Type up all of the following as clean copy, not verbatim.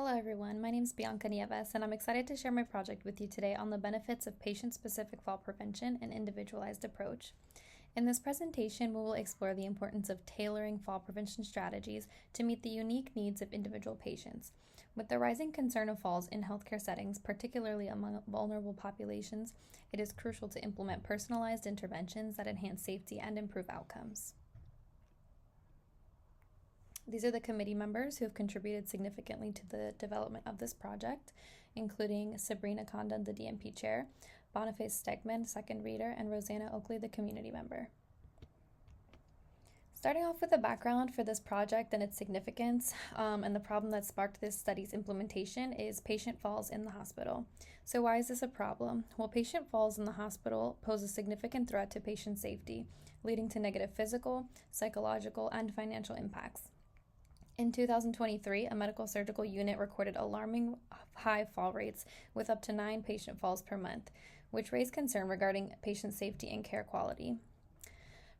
Hello everyone, my name is Bianca Nieves and I'm excited to share my project with you today on the benefits of patient-specific fall prevention and individualized approach. In this presentation, we will explore the importance of tailoring fall prevention strategies to meet the unique needs of individual patients. With the rising concern of falls in healthcare settings, particularly among vulnerable populations, it is crucial to implement personalized interventions that enhance safety and improve outcomes. These are the committee members who have contributed significantly to the development of this project, including Sabrina Condon, the DMP chair, Boniface Stegman, second reader, and Rosanna Oakley, the community member. Starting off with a background for this project and its significance, and the problem that sparked this study's implementation is patient falls in the hospital. So why is this a problem? Well, patient falls in the hospital pose a significant threat to patient safety, leading to negative physical, psychological, and financial impacts. In 2023, a medical surgical unit recorded alarming high fall rates with up to 9 patient falls per month, which raised concern regarding patient safety and care quality.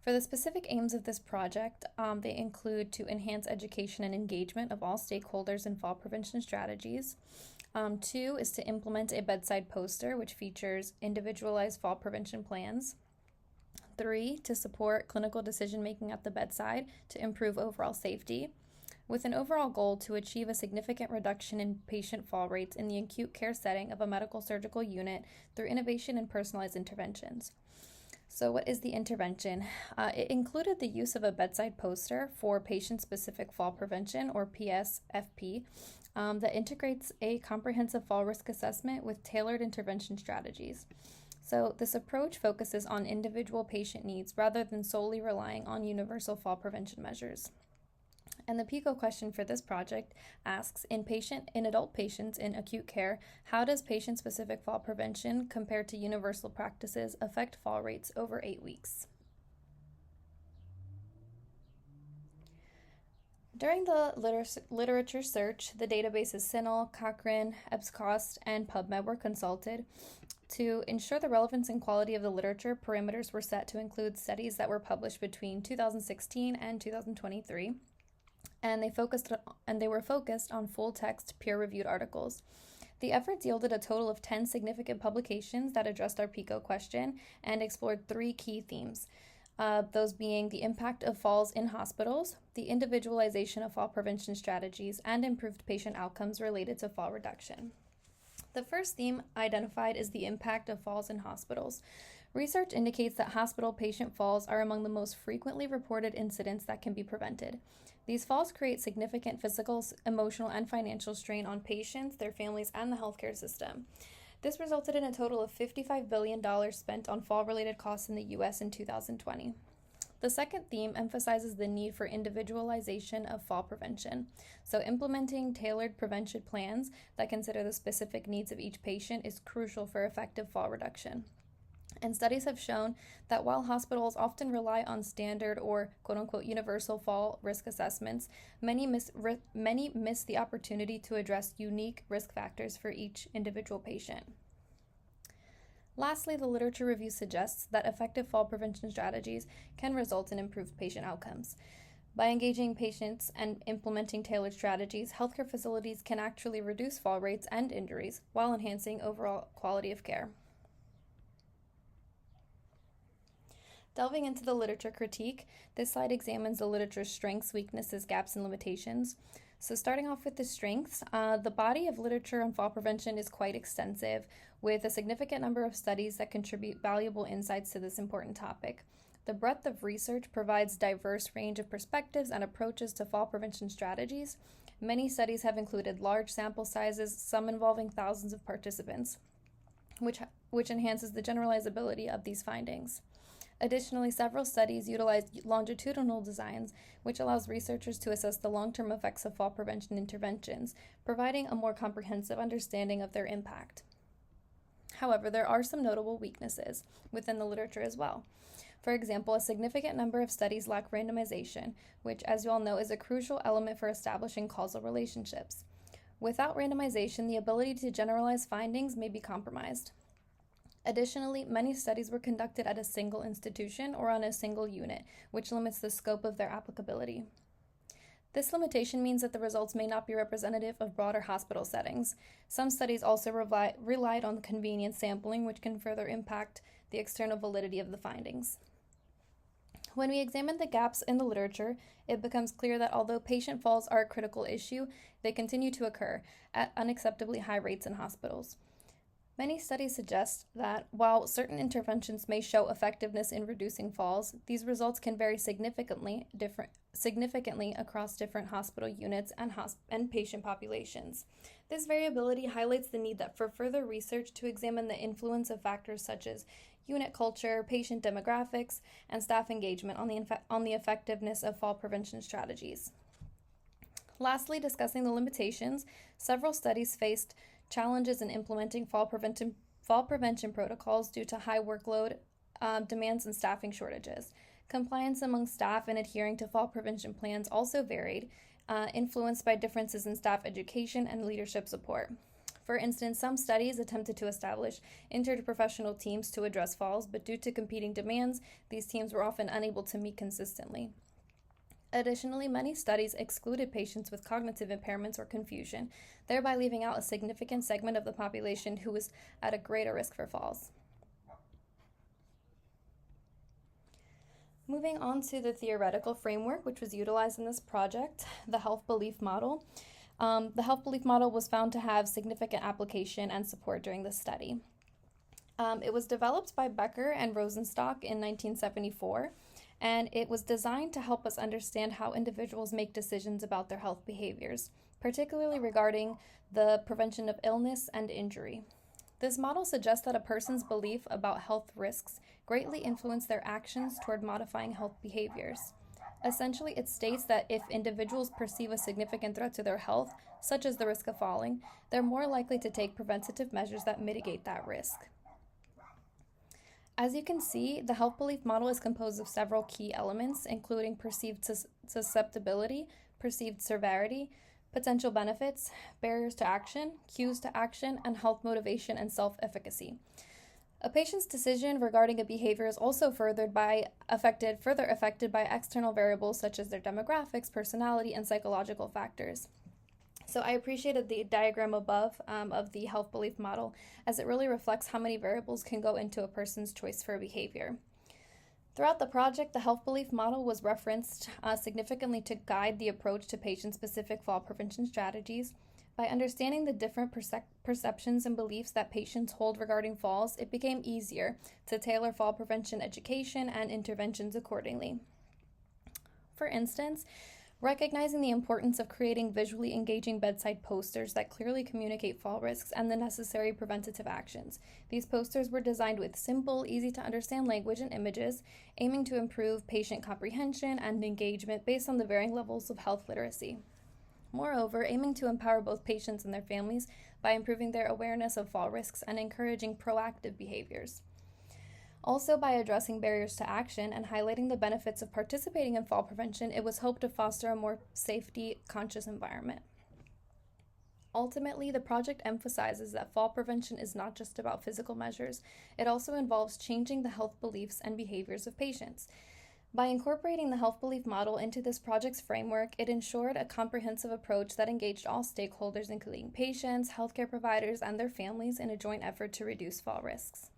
For the specific aims of this project, they include to enhance education and engagement of all stakeholders in fall prevention strategies. 2 is to implement a bedside poster which features individualized fall prevention plans. 3, to support clinical decision-making at the bedside to improve overall safety, with an overall goal to achieve a significant reduction in patient fall rates in the acute care setting of a medical surgical unit through innovation and personalized interventions. So what is the intervention? It included the use of a bedside poster for patient-specific fall prevention, or PSFP, that integrates a comprehensive fall risk assessment with tailored intervention strategies. So this approach focuses on individual patient needs rather than solely relying on universal fall prevention measures. And the PICO question for this project asks, in adult patients in acute care, how does patient-specific fall prevention compared to universal practices affect fall rates over 8 weeks? During the literature search, the databases CINAHL, Cochrane, EBSCOS, and PubMed were consulted. To ensure the relevance and quality of the literature, parameters were set to include studies that were published between 2016 and 2023. And they were focused on full-text, peer-reviewed articles. The efforts yielded a total of 10 significant publications that addressed our PICO question and explored 3 key themes, those being the impact of falls in hospitals, the individualization of fall prevention strategies, and improved patient outcomes related to fall reduction. The first theme identified is the impact of falls in hospitals. Research indicates that hospital patient falls are among the most frequently reported incidents that can be prevented. These falls create significant physical, emotional, and financial strain on patients, their families, and the healthcare system. This resulted in a total of $55 billion spent on fall-related costs in the U.S. in 2020. The second theme emphasizes the need for individualization of fall prevention. So implementing tailored prevention plans that consider the specific needs of each patient is crucial for effective fall reduction. And studies have shown that while hospitals often rely on standard or quote-unquote universal fall risk assessments, many miss the opportunity to address unique risk factors for each individual patient. Lastly, the literature review suggests that effective fall prevention strategies can result in improved patient outcomes. By engaging patients and implementing tailored strategies, healthcare facilities can actually reduce fall rates and injuries while enhancing overall quality of care. Delving into the literature critique, this slide examines the literature's strengths, weaknesses, gaps, and limitations. So starting off with the strengths, the body of literature on fall prevention is quite extensive, with a significant number of studies that contribute valuable insights to this important topic. The breadth of research provides a diverse range of perspectives and approaches to fall prevention strategies. Many studies have included large sample sizes, some involving thousands of participants, which enhances the generalizability of these findings. Additionally, several studies utilize longitudinal designs, which allows researchers to assess the long-term effects of fall prevention interventions, providing a more comprehensive understanding of their impact. However, there are some notable weaknesses within the literature as well. For example, a significant number of studies lack randomization, which, as you all know, is a crucial element for establishing causal relationships. Without randomization, the ability to generalize findings may be compromised. Additionally, many studies were conducted at a single institution or on a single unit, which limits the scope of their applicability. This limitation means that the results may not be representative of broader hospital settings. Some studies also relied on convenience sampling, which can further impact the external validity of the findings. When we examine the gaps in the literature, it becomes clear that although patient falls are a critical issue, they continue to occur at unacceptably high rates in hospitals. Many studies suggest that while certain interventions may show effectiveness in reducing falls, these results can vary significantly across different hospital units and patient populations. This variability highlights the need for further research to examine the influence of factors such as unit culture, patient demographics, and staff engagement on the effectiveness of fall prevention strategies. Lastly, discussing the limitations, several studies faced challenges in implementing fall prevention protocols due to high workload demands and staffing shortages. Compliance among staff in adhering to fall prevention plans also varied, influenced by differences in staff education and leadership support. For instance, some studies attempted to establish interprofessional teams to address falls, but due to competing demands, these teams were often unable to meet consistently. Additionally, many studies excluded patients with cognitive impairments or confusion, thereby leaving out a significant segment of the population who was at a greater risk for falls. Moving on to the theoretical framework, which was utilized in this project, the health belief model. The health belief model was found to have significant application and support during the study. It was developed by Becker and Rosenstock in 1974. And it was designed to help us understand how individuals make decisions about their health behaviors, particularly regarding the prevention of illness and injury. This model suggests that a person's belief about health risks greatly influence their actions toward modifying health behaviors. Essentially, it states that if individuals perceive a significant threat to their health, such as the risk of falling, they're more likely to take preventative measures that mitigate that risk. As you can see, the health belief model is composed of several key elements, including perceived susceptibility, perceived severity, potential benefits, barriers to action, cues to action, and health motivation and self-efficacy. A patient's decision regarding a behavior is also further affected by external variables such as their demographics, personality, and psychological factors. So I appreciated the diagram above of the health belief model, as it really reflects how many variables can go into a person's choice for a behavior. Throughout the project, the health belief model was referenced significantly to guide the approach to patient-specific fall prevention strategies. By understanding the different perceptions and beliefs that patients hold regarding falls, it became easier to tailor fall prevention education and interventions accordingly. For instance, recognizing the importance of creating visually engaging bedside posters that clearly communicate fall risks and the necessary preventative actions. These posters were designed with simple, easy-to-understand language and images, aiming to improve patient comprehension and engagement based on the varying levels of health literacy. Moreover, aiming to empower both patients and their families by improving their awareness of fall risks and encouraging proactive behaviors. Also, by addressing barriers to action and highlighting the benefits of participating in fall prevention, it was hoped to foster a more safety-conscious environment. Ultimately, the project emphasizes that fall prevention is not just about physical measures. It also involves changing the health beliefs and behaviors of patients. By incorporating the health belief model into this project's framework, it ensured a comprehensive approach that engaged all stakeholders, including patients, healthcare providers, and their families, in a joint effort to reduce fall risks.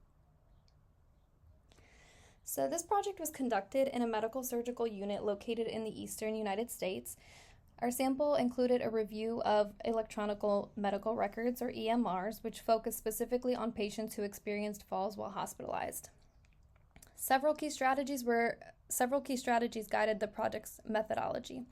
So this project was conducted in a medical surgical unit located in the eastern United States. Our sample included a review of electronic medical records, or EMRs, which focused specifically on patients who experienced falls while hospitalized. Several key strategies guided the project's methodology.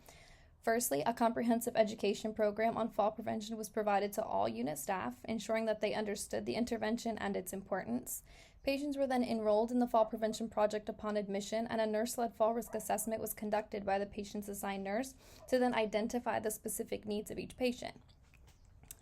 Firstly, a comprehensive education program on fall prevention was provided to all unit staff, ensuring that they understood the intervention and its importance. Patients were then enrolled in the fall prevention project upon admission, and a nurse-led fall risk assessment was conducted by the patient's assigned nurse to then identify the specific needs of each patient.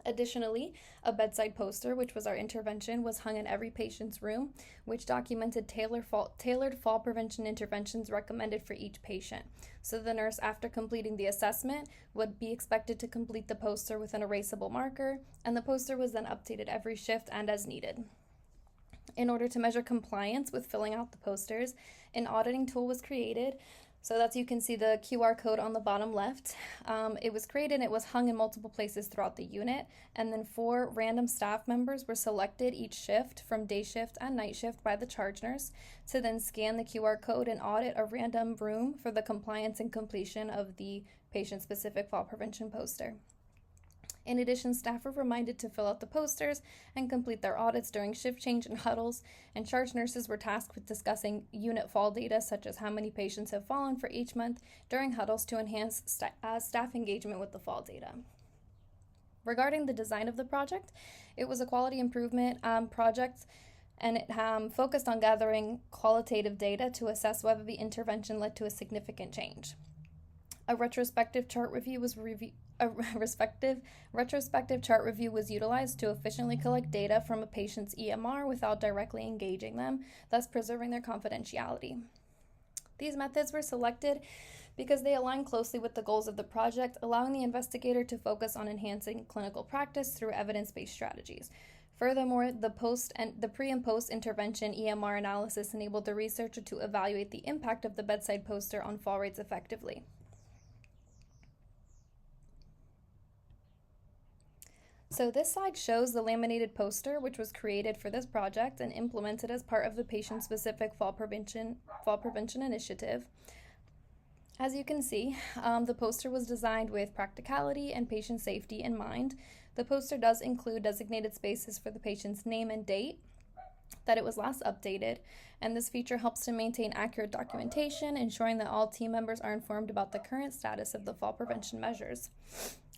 Additionally, a bedside poster, which was our intervention, was hung in every patient's room, which documented tailored fall prevention interventions recommended for each patient. So the nurse, after completing the assessment, would be expected to complete the poster with an erasable marker, and the poster was then updated every shift and as needed. In order to measure compliance with filling out the posters, an auditing tool was created So that's, you can see the QR code on the bottom left. It was created and it was hung in multiple places throughout the unit. And then 4 random staff members were selected each shift from day shift and night shift by the charge nurse to then scan the QR code and audit a random room for the compliance and completion of the patient-specific fall prevention poster. In addition, staff were reminded to fill out the posters and complete their audits during shift change and huddles, and charge nurses were tasked with discussing unit fall data, such as how many patients have fallen for each month during huddles to enhance staff engagement with the fall data. Regarding the design of the project, it was a quality improvement project, and it focused on gathering qualitative data to assess whether the intervention led to a significant change. A retrospective chart review was utilized to efficiently collect data from a patient's EMR without directly engaging them, thus preserving their confidentiality. These methods were selected because they align closely with the goals of the project, allowing the investigator to focus on enhancing clinical practice through evidence-based strategies. Furthermore, the pre and post intervention EMR analysis enabled the researcher to evaluate the impact of the bedside poster on fall rates effectively. So this slide shows the laminated poster, which was created for this project and implemented as part of the patient-specific fall prevention initiative. As you can see, the poster was designed with practicality and patient safety in mind. The poster does include designated spaces for the patient's name and date that it was last updated, and this feature helps to maintain accurate documentation, ensuring that all team members are informed about the current status of the fall prevention measures.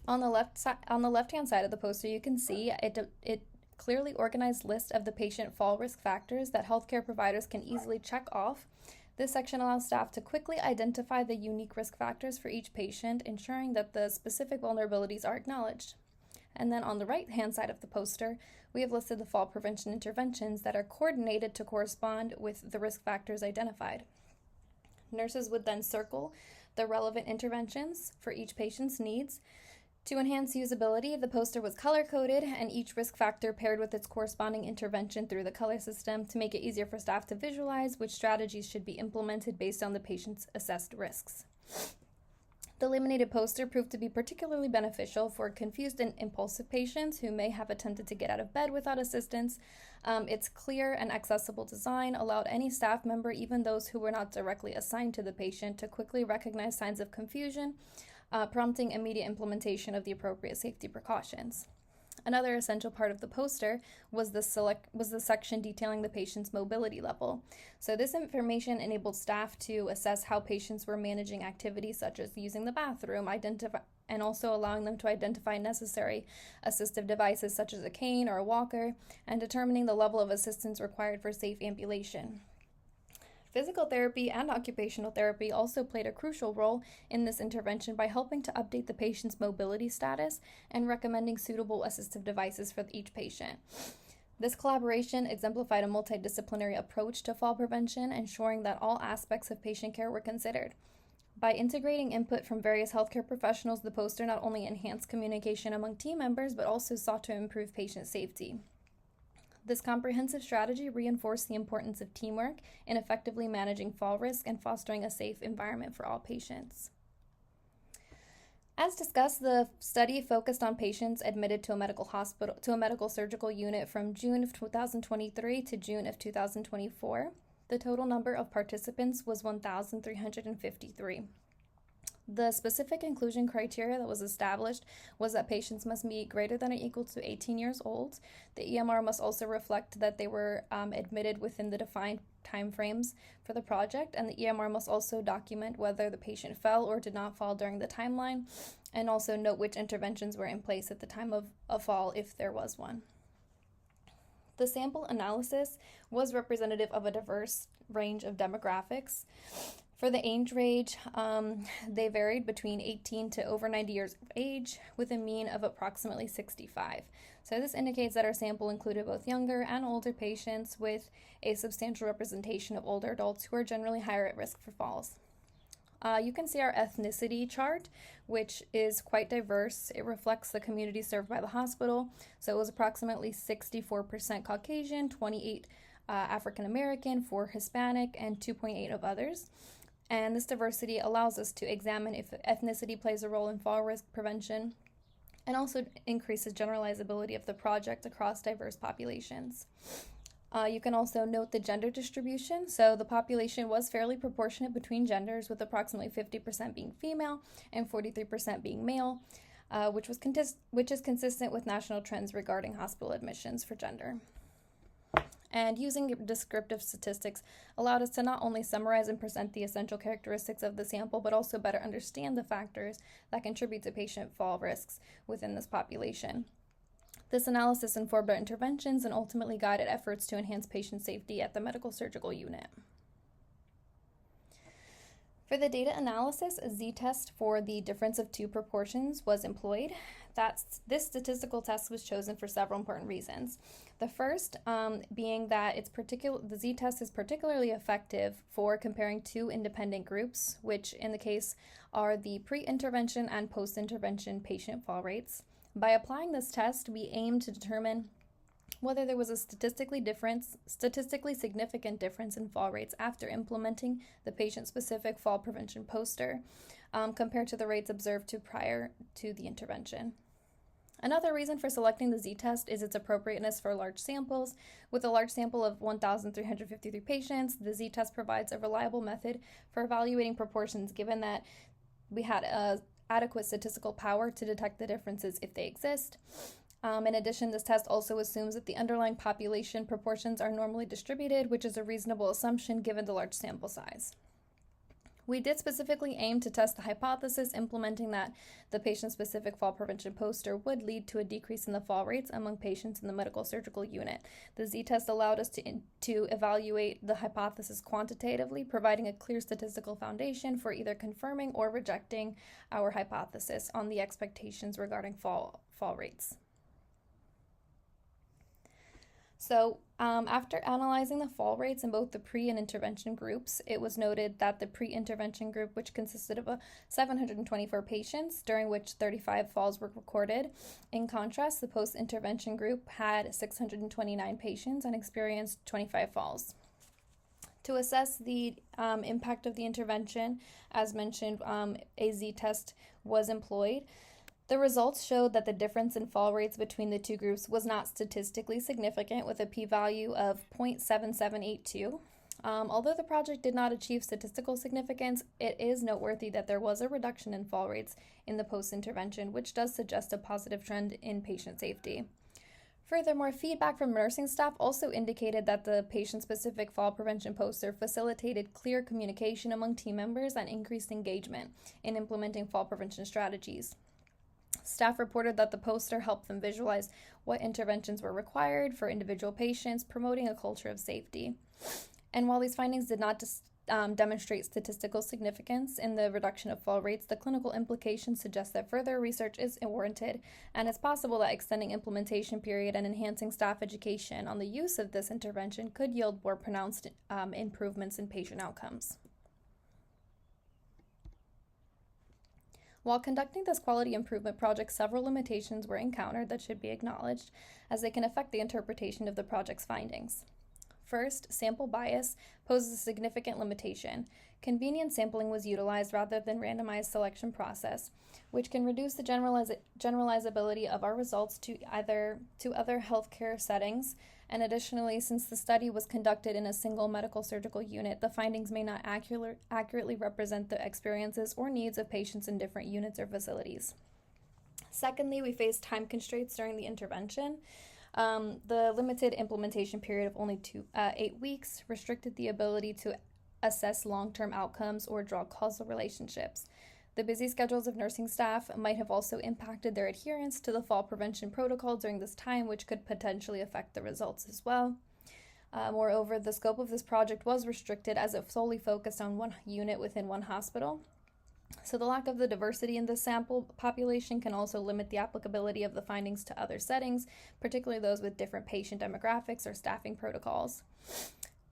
On the left-hand side of the poster, you can see it clearly organized list of the patient fall risk factors that healthcare providers can easily check off. This section allows staff to quickly identify the unique risk factors for each patient, ensuring that the specific vulnerabilities are acknowledged. And then on the right-hand side of the poster, we have listed the fall prevention interventions that are coordinated to correspond with the risk factors identified. Nurses would then circle the relevant interventions for each patient's needs. To enhance usability, the poster was color-coded and each risk factor paired with its corresponding intervention through the color system to make it easier for staff to visualize which strategies should be implemented based on the patient's assessed risks. The laminated poster proved to be particularly beneficial for confused and impulsive patients who may have attempted to get out of bed without assistance. Its clear and accessible design allowed any staff member, even those who were not directly assigned to the patient, to quickly recognize signs of confusion, prompting immediate implementation of the appropriate safety precautions. Another essential part of the poster was the section detailing the patient's mobility level. So this information enabled staff to assess how patients were managing activities such as using the bathroom, and also allowing them to identify necessary assistive devices such as a cane or a walker, and determining the level of assistance required for safe ambulation. Physical therapy and occupational therapy also played a crucial role in this intervention by helping to update the patient's mobility status and recommending suitable assistive devices for each patient. This collaboration exemplified a multidisciplinary approach to fall prevention, ensuring that all aspects of patient care were considered. By integrating input from various healthcare professionals, the poster not only enhanced communication among team members, but also sought to improve patient safety. This comprehensive strategy reinforced the importance of teamwork in effectively managing fall risk and fostering a safe environment for all patients. As discussed, the study focused on patients admitted to a medical surgical unit from June of 2023 to June of 2024. The total number of participants was 1,353. The specific inclusion criteria that was established was that patients must be greater than or equal to 18 years old. The EMR must also reflect that they were admitted within the defined timeframes for the project, and the EMR must also document whether the patient fell or did not fall during the timeline, and also note which interventions were in place at the time of a fall if there was one. The sample analysis was representative of a diverse range of demographics. For the age range, they varied between 18 to over 90 years of age, with a mean of approximately 65. So this indicates that our sample included both younger and older patients, with a substantial representation of older adults who are generally higher at risk for falls. You can see our ethnicity chart, which is quite diverse. It reflects the community served by the hospital. So it was approximately 64% Caucasian, 28 African American, 4 Hispanic, and 2.8 of others. And this diversity allows us to examine if ethnicity plays a role in fall risk prevention and also increases generalizability of the project across diverse populations. You can also note the gender distribution. So the population was fairly proportionate between genders, with approximately 50% being female and 43% being male, which is consistent with national trends regarding hospital admissions for gender. And using descriptive statistics allowed us to not only summarize and present the essential characteristics of the sample, but also better understand the factors that contribute to patient fall risks within this population. This analysis informed our interventions and ultimately guided efforts to enhance patient safety at the medical surgical unit. For the data analysis, a z-test for the difference of two proportions was employed. This statistical test was chosen for several important reasons. The first being that the z-test is particularly effective for comparing two independent groups, which in the case are the pre-intervention and post-intervention patient fall rates. By applying this test, we aim to determine whether there was a statistically significant difference in fall rates after implementing the patient-specific fall prevention poster compared to the rates observed prior to the intervention. Another reason for selecting the z-test is its appropriateness for large samples. With a large sample of 1,353 patients, the z-test provides a reliable method for evaluating proportions, given that we had adequate statistical power to detect the differences if they exist. In addition, this test also assumes that the underlying population proportions are normally distributed, which is a reasonable assumption given the large sample size. We did specifically aim to test the hypothesis, implementing that the patient-specific fall prevention poster would lead to a decrease in the fall rates among patients in the medical surgical unit. The z-test allowed us to evaluate the hypothesis quantitatively, providing a clear statistical foundation for either confirming or rejecting our hypothesis on the expectations regarding fall rates. So after analyzing the fall rates in both the pre- and intervention groups, it was noted that the pre-intervention group, which consisted of 724 patients, during which 35 falls were recorded. In contrast, the post-intervention group had 629 patients and experienced 25 falls. To assess the impact of the intervention, as mentioned, a z-test was employed. The results showed that the difference in fall rates between the two groups was not statistically significant, with a p-value of 0.7782. Although the project did not achieve statistical significance, it is noteworthy that there was a reduction in fall rates in the post-intervention, which does suggest a positive trend in patient safety. Furthermore, feedback from nursing staff also indicated that the patient-specific fall prevention poster facilitated clear communication among team members and increased engagement in implementing fall prevention strategies. Staff reported that the poster helped them visualize what interventions were required for individual patients, promoting a culture of safety. And while these findings did not demonstrate statistical significance in the reduction of fall rates, the clinical implications suggest that further research is warranted, and it's possible that extending implementation period and enhancing staff education on the use of this intervention could yield more pronounced improvements in patient outcomes. While conducting this quality improvement project, several limitations were encountered that should be acknowledged, as they can affect the interpretation of the project's findings. First, sample bias poses a significant limitation. Convenient sampling was utilized rather than randomized selection process, which can reduce the generalizability of our results to other healthcare settings. And additionally, since the study was conducted in a single medical surgical unit, the findings may not accurately represent the experiences or needs of patients in different units or facilities. Secondly, we faced time constraints during the intervention. The limited implementation period of only 8 weeks restricted the ability to assess long-term outcomes or draw causal relationships. The busy schedules of nursing staff might have also impacted their adherence to the fall prevention protocol during this time, which could potentially affect the results as well. Moreover, the scope of this project was restricted as it solely focused on one unit within one hospital. So the lack of the diversity in the sample population can also limit the applicability of the findings to other settings, particularly those with different patient demographics or staffing protocols.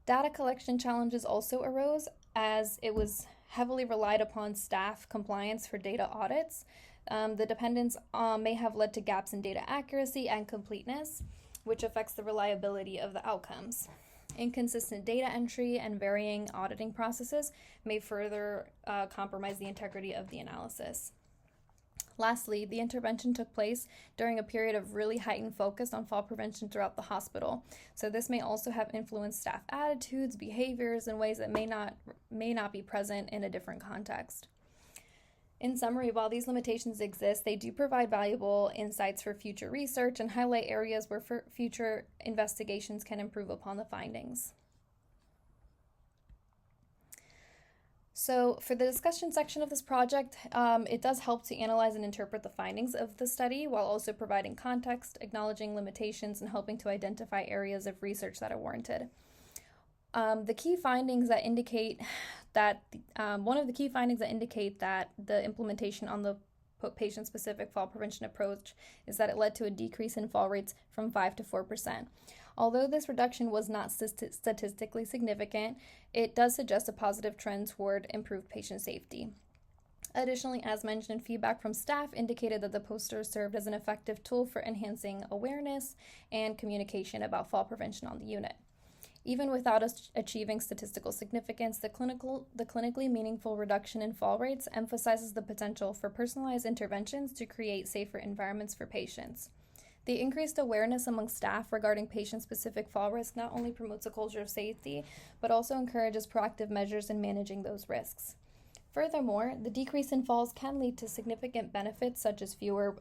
Data collection challenges also arose as it was heavily relied upon staff compliance for data audits. The dependence may have led to gaps in data accuracy and completeness, which affects the reliability of the outcomes. Inconsistent data entry and varying auditing processes may further compromise the integrity of the analysis. Lastly, the intervention took place during a period of really heightened focus on fall prevention throughout the hospital. So this may also have influenced staff attitudes, behaviors in ways that may not be present in a different context. In summary, while these limitations exist, they do provide valuable insights for future research and highlight areas where future investigations can improve upon the findings. So for the discussion section of this project, it does help to analyze and interpret the findings of the study while also providing context, acknowledging limitations, and helping to identify areas of research that are warranted. The key findings that indicate that one of the key findings that indicate that the implementation on the patient-specific fall prevention approach is that it led to a decrease in fall rates from 5 to 4%. Although this reduction was not statistically significant, it does suggest a positive trend toward improved patient safety. Additionally, as mentioned, feedback from staff indicated that the poster served as an effective tool for enhancing awareness and communication about fall prevention on the unit. Even without achieving statistical significance, the clinically meaningful reduction in fall rates emphasizes the potential for personalized interventions to create safer environments for patients. The increased awareness among staff regarding patient-specific fall risk not only promotes a culture of safety, but also encourages proactive measures in managing those risks. Furthermore, the decrease in falls can lead to significant benefits such as fewer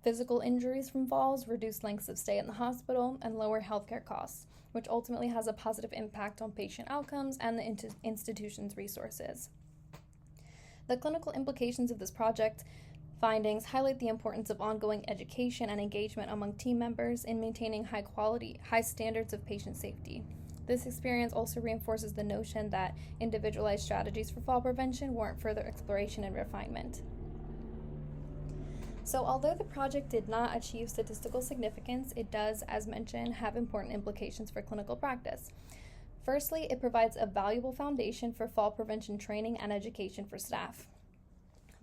physical injuries from falls, reduced lengths of stay in the hospital, and lower healthcare costs, which ultimately has a positive impact on patient outcomes and the institution's resources. The clinical implications of this project findings highlight the importance of ongoing education and engagement among team members in maintaining high standards of patient safety. This experience also reinforces the notion that individualized strategies for fall prevention warrant further exploration and refinement. So although the project did not achieve statistical significance, it does, as mentioned, have important implications for clinical practice. Firstly, it provides a valuable foundation for fall prevention training and education for staff.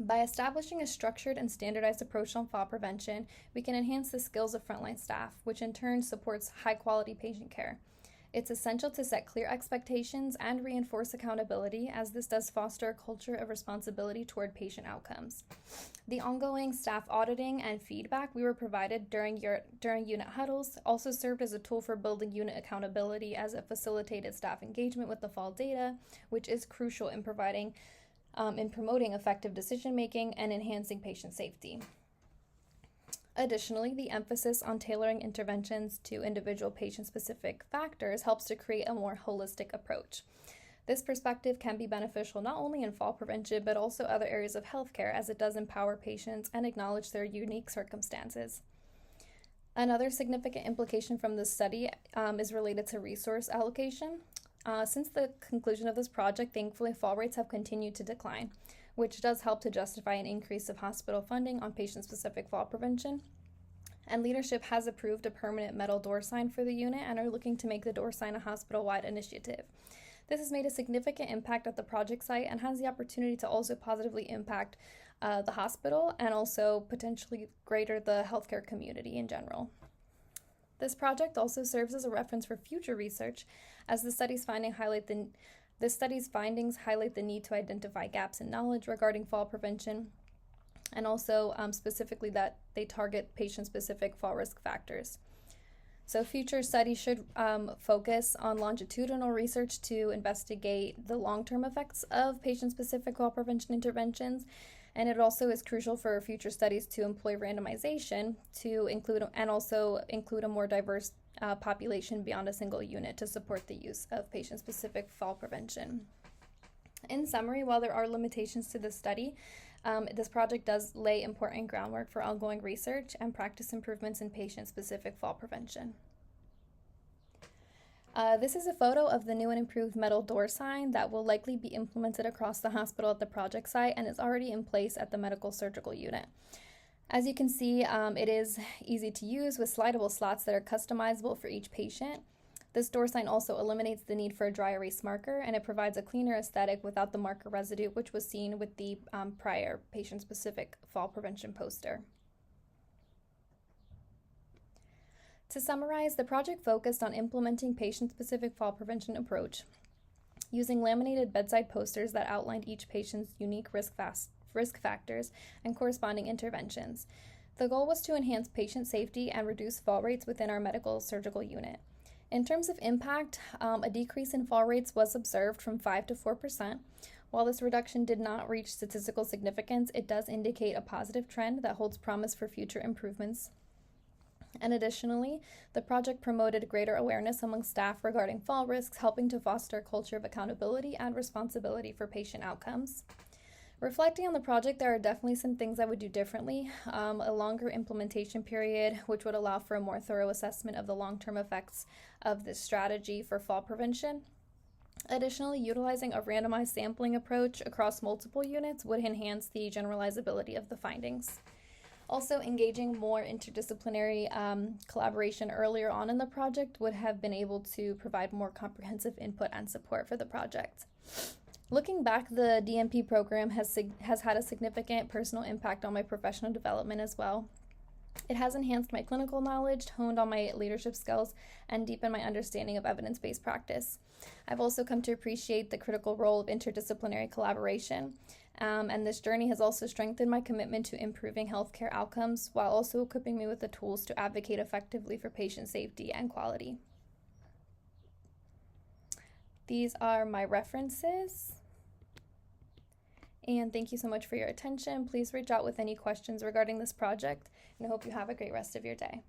By establishing a structured and standardized approach on fall prevention, we can enhance the skills of frontline staff, which in turn supports high-quality patient care. It's essential to set clear expectations and reinforce accountability, as this does foster a culture of responsibility toward patient outcomes. The ongoing staff auditing and feedback we were provided during unit huddles also served as a tool for building unit accountability, as it facilitated staff engagement with the fall data, which is crucial in promoting effective decision-making and enhancing patient safety. Additionally, the emphasis on tailoring interventions to individual patient-specific factors helps to create a more holistic approach. This perspective can be beneficial not only in fall prevention, but also other areas of healthcare, as it does empower patients and acknowledge their unique circumstances. Another significant implication from this study is related to resource allocation. Since the conclusion of this project, thankfully, fall rates have continued to decline, which does help to justify an increase of hospital funding on patient-specific fall prevention. And leadership has approved a permanent metal door sign for the unit and are looking to make the door sign a hospital-wide initiative. This has made a significant impact at the project site and has the opportunity to also positively impact the hospital and also potentially greater the healthcare community in general. This project also serves as a reference for future research, as the study's findings highlight the need to identify gaps in knowledge regarding fall prevention, and also specifically that they target patient-specific fall risk factors. So future studies should focus on longitudinal research to investigate the long-term effects of patient-specific fall prevention interventions, and it also is crucial for future studies to employ randomization to include a more diverse population beyond a single unit to support the use of patient-specific fall prevention. In summary, while there are limitations to this study, this project does lay important groundwork for ongoing research and practice improvements in patient-specific fall prevention. This is a photo of the new and improved metal door sign that will likely be implemented across the hospital at the project site and is already in place at the medical surgical unit. As you can see, it is easy to use with slidable slots that are customizable for each patient. This door sign also eliminates the need for a dry erase marker, and it provides a cleaner aesthetic without the marker residue, which was seen with the prior patient-specific fall prevention poster. To summarize, the project focused on implementing patient-specific fall prevention approach using laminated bedside posters that outlined each patient's unique risk factors and corresponding interventions. The goal was to enhance patient safety and reduce fall rates within our medical surgical unit. In terms of impact, a decrease in fall rates was observed from 5 to 4%. While this reduction did not reach statistical significance, it does indicate a positive trend that holds promise for future improvements. And additionally, the project promoted greater awareness among staff regarding fall risks, helping to foster a culture of accountability and responsibility for patient outcomes. Reflecting on the project, there are definitely some things I would do differently. A longer implementation period, which would allow for a more thorough assessment of the long-term effects of this strategy for fall prevention. Additionally, utilizing a randomized sampling approach across multiple units would enhance the generalizability of the findings. Also, engaging more interdisciplinary collaboration earlier on in the project would have been able to provide more comprehensive input and support for the project. Looking back, the DNP program has had a significant personal impact on my professional development as well. It has enhanced my clinical knowledge, honed on my leadership skills, and deepened my understanding of evidence-based practice. I've also come to appreciate the critical role of interdisciplinary collaboration, and this journey has also strengthened my commitment to improving healthcare outcomes while also equipping me with the tools to advocate effectively for patient safety and quality. These are my references. And thank you so much for your attention. Please reach out with any questions regarding this project, and I hope you have a great rest of your day.